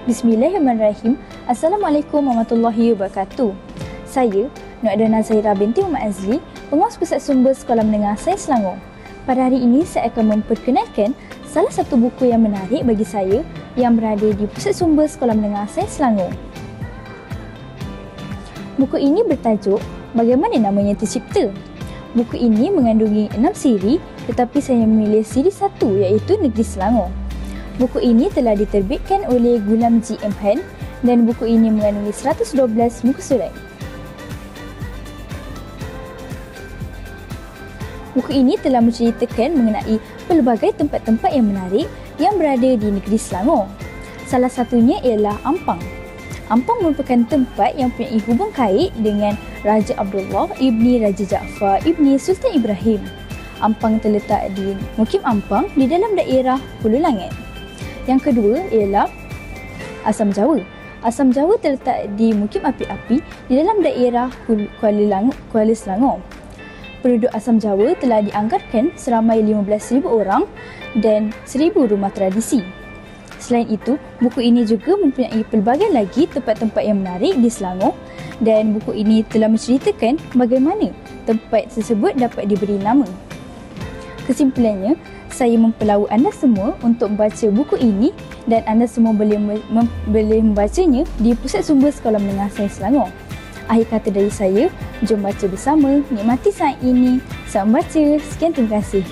Bismillahirrahmanirrahim. Assalamualaikum warahmatullahi wabarakatuh. Saya, Nur Adana Zahira binti Muhammad Azli, Pengurusi Pusat Sumber Sekolah Menengah Sains Selangor. Pada hari ini, saya akan memperkenalkan salah satu buku yang menarik bagi saya yang berada di Pusat Sumber Sekolah Menengah Sains Selangor. Buku ini bertajuk Bagaimana Namanya Tercipta. Buku ini mengandungi 6 siri, tetapi saya memilih siri 1 iaitu Negeri Selangor. Buku ini telah diterbitkan oleh Gulam G. M. Han dan buku ini mengandungi 112 muka surat. Buku ini telah menceritakan mengenai pelbagai tempat-tempat yang menarik yang berada di negeri Selangor. Salah satunya ialah Ampang. Ampang merupakan tempat yang mempunyai hubung kait dengan Raja Abdullah ibni Raja Jaafar ibni Sultan Ibrahim. Ampang terletak di Mukim Ampang di dalam daerah Hulu Langat. Yang kedua ialah Asam Jawa. Asam Jawa terletak di Mukim Api-Api di dalam daerah Kuala Selangor. Penduduk Asam Jawa telah dianggarkan seramai 15,000 orang dan 1,000 rumah tradisi. Selain itu, buku ini juga mempunyai pelbagai lagi tempat-tempat yang menarik di Selangor dan buku ini telah menceritakan bagaimana tempat tersebut dapat diberi nama. Kesimpulannya, saya mempelawa anda semua untuk membaca buku ini dan anda semua boleh membacanya di Pusat Sumber Sekolah Menengah Sains Selangor. Akhir kata dari saya, jom baca bersama, nikmati saat ini. Selamat membaca. Sekian, terima kasih.